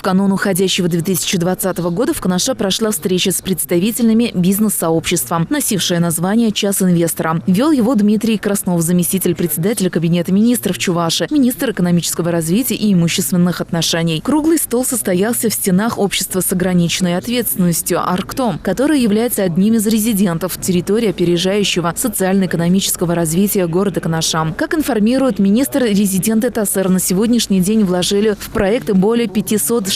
В канун уходящего 2020 года в Канаше прошла встреча с представителями бизнес-сообщества, носившая название «Час инвестора». Вел его Дмитрий Краснов, заместитель председателя Кабинета министров Чувашии, министр экономического развития и имущественных отношений. Круглый стол состоялся в стенах общества с ограниченной ответственностью «Аркто», которое является одним из резидентов территории опережающего социально-экономического развития города Канаша. Как информирует министр, резиденты ТАСЭР на сегодняшний день вложили в проекты более 560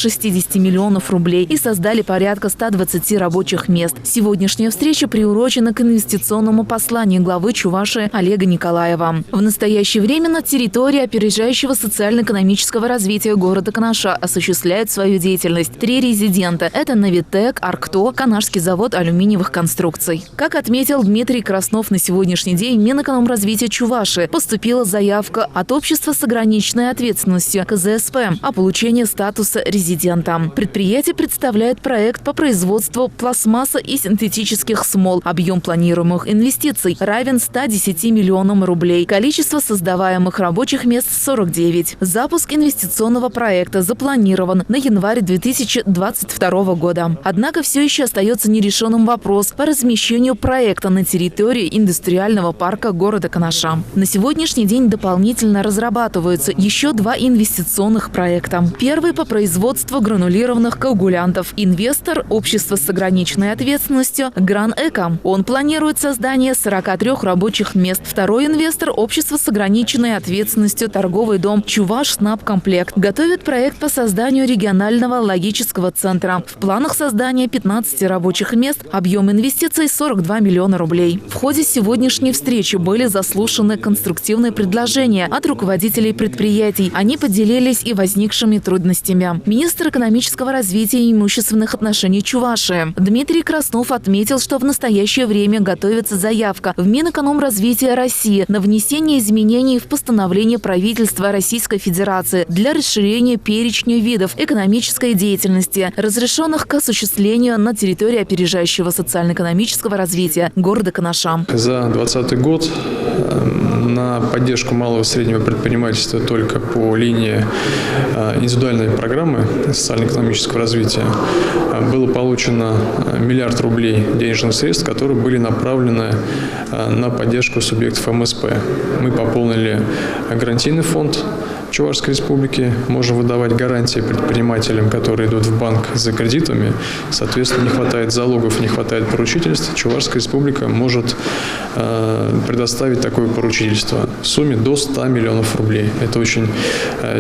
миллионов рублей и создали порядка 120 рабочих мест. Сегодняшняя встреча приурочена к инвестиционному посланию главы Чувашии Олега Николаева. В настоящее время на территории опережающего социально-экономического развития города Канаша осуществляют свою деятельность 3 резидента. Это Новитек, Аркто, Канашский завод алюминиевых конструкций. Как отметил Дмитрий Краснов, на сегодняшний день Минэкономразвития Чувашии поступила заявка от общества с ограниченной ответственностью КЗСП о получении статуса резидента. Предприятие представляет проект по производству пластмассы и синтетических смол. Объем планируемых инвестиций равен 110 миллионам рублей. Количество создаваемых рабочих мест – 49. Запуск инвестиционного проекта запланирован на январь 2022 года. Однако все еще остается нерешенным вопрос по размещению проекта на территории индустриального парка города Канаша. На сегодняшний день дополнительно разрабатываются еще 2 инвестиционных проекта. Первый по производству гранулированных коагулянтов. Инвестор – общество с ограниченной ответственностью «Гран-Эко». Он планирует создание 43 рабочих мест. Второй инвестор – общество с ограниченной ответственностью торговый дом «Чувашснабкомплект». Готовит проект по созданию регионального логического центра. В планах создания 15 рабочих мест, объем инвестиций – 42 миллиона рублей. В ходе сегодняшней встречи были заслушаны конструктивные предложения от руководителей предприятий. Они поделились и возникшими трудностями. Министр экономического развития и имущественных отношений Чувашии Дмитрий Краснов отметил, что в настоящее время готовится заявка в Минэкономразвития России на внесение изменений в постановление правительства Российской Федерации для расширения перечня видов экономической деятельности, разрешенных к осуществлению на территории опережающего социально-экономического развития города Канаша. За 2020 год на поддержку малого и среднего предпринимательства только по линии индивидуальной программы социально-экономического развития было получено 1 миллиард рублей денежных средств, которые были направлены на поддержку субъектов МСП. Мы пополнили гарантийный фонд Чувашской Республики, можем выдавать гарантии предпринимателям, которые идут в банк за кредитами. Соответственно, не хватает залогов, не хватает поручительств. Чувашская Республика может предоставить такое поручительство в сумме до 100 миллионов рублей. Это очень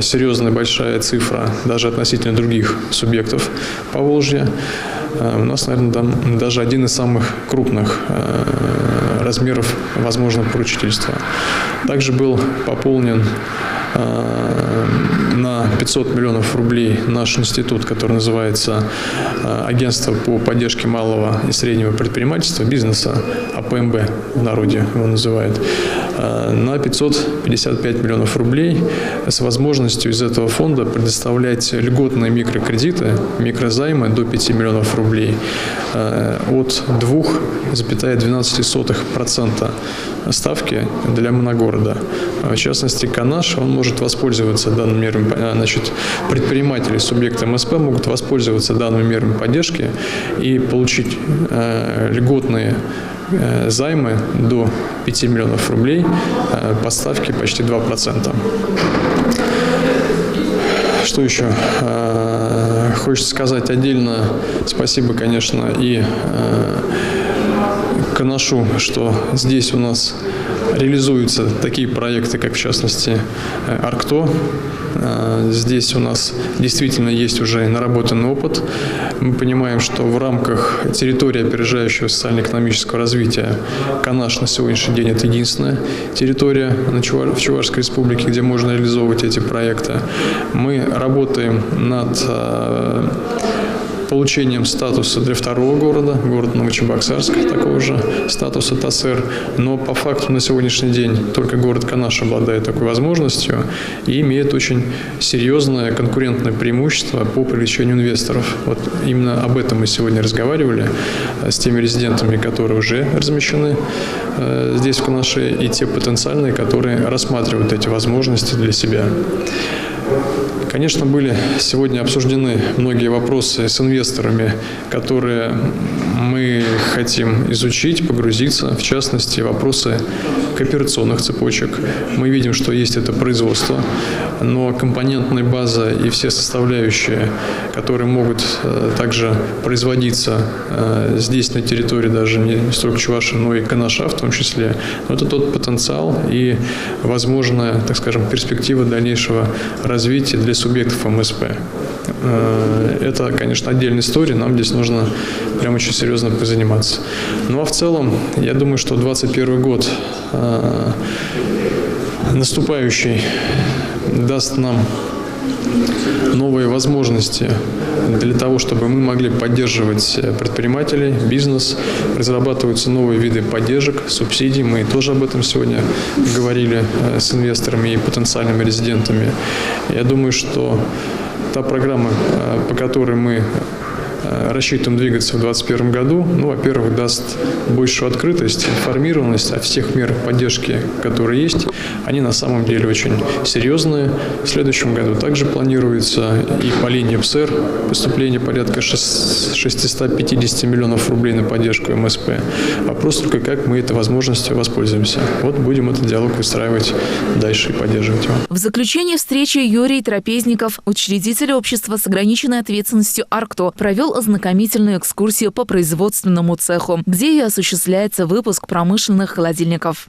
серьезная, большая цифра даже относительно других субъектов Поволжья. У нас, наверное, там даже один из самых крупных размеров возможного поручительства. Также был пополнен на 500 миллионов рублей наш институт, который называется Агентство по поддержке малого и среднего предпринимательства, бизнеса, АПМБ в народе его называют, на 555 миллионов рублей с возможностью из этого фонда предоставлять льготные микрокредиты, микрозаймы до 5 миллионов рублей от 2,12% ставки для моногорода. В частности, Канаш, он может воспользоваться данными мерами, предприниматели, субъекты МСП могут воспользоваться данными мерами поддержки и получить льготные займы до 5 миллионов рублей по ставке почти 2%. Что еще? Хочется сказать отдельно спасибо, конечно, и Канашу, что здесь у нас реализуются такие проекты, как в частности Аркто. Здесь у нас действительно есть уже наработанный опыт. Мы понимаем, что в рамках территории опережающего социально-экономического развития Канаш на сегодняшний день это единственная территория в Чувашской Республике, где можно реализовывать эти проекты. Мы работаем над получением статуса для второго города, город Новочебоксарск, такого же статуса ТАСЭР. Но по факту на сегодняшний день только город Канаш обладает такой возможностью и имеет очень серьезное конкурентное преимущество по привлечению инвесторов. Вот именно об этом мы сегодня разговаривали с теми резидентами, которые уже размещены здесь, в Канаше, и те потенциальные, которые рассматривают эти возможности для себя. Конечно, были сегодня обсуждены многие вопросы с инвесторами, которые мы хотим изучить, погрузиться, в частности, вопросы кооперационных цепочек. Мы видим, что есть это производство, но компонентная база и все составляющие, которые могут также производиться здесь, на территории даже не столько Чувашии, но и Канаша в том числе, это тот потенциал и возможная, так скажем, перспектива дальнейшего развития для субъектов МСП. Это, конечно, отдельная история, нам здесь нужно прям очень серьезно позаниматься. Ну а в целом, я думаю, что 2021 год наступающий даст нам новые возможности для того, чтобы мы могли поддерживать предпринимателей, бизнес. Разрабатываются новые виды поддержек, субсидий. Мы тоже об этом сегодня говорили с инвесторами и потенциальными резидентами. Я думаю, что та программа, по которой мы рассчитываем двигаться в 2021 году, во-первых, даст большую открытость, информированность о всех мерах поддержки, которые есть. Они на самом деле очень серьезные. В следующем году также планируется и по линии ПСР поступление порядка 650 миллионов рублей на поддержку МСП. Вопрос только, как мы этой возможностью воспользуемся. Вот будем этот диалог выстраивать дальше и поддерживать его. В заключение встречи Юрий Трапезников, учредитель общества с ограниченной ответственностью «Аркто», провел ознакомительную экскурсию по производственному цеху, где и осуществляется выпуск промышленных холодильников.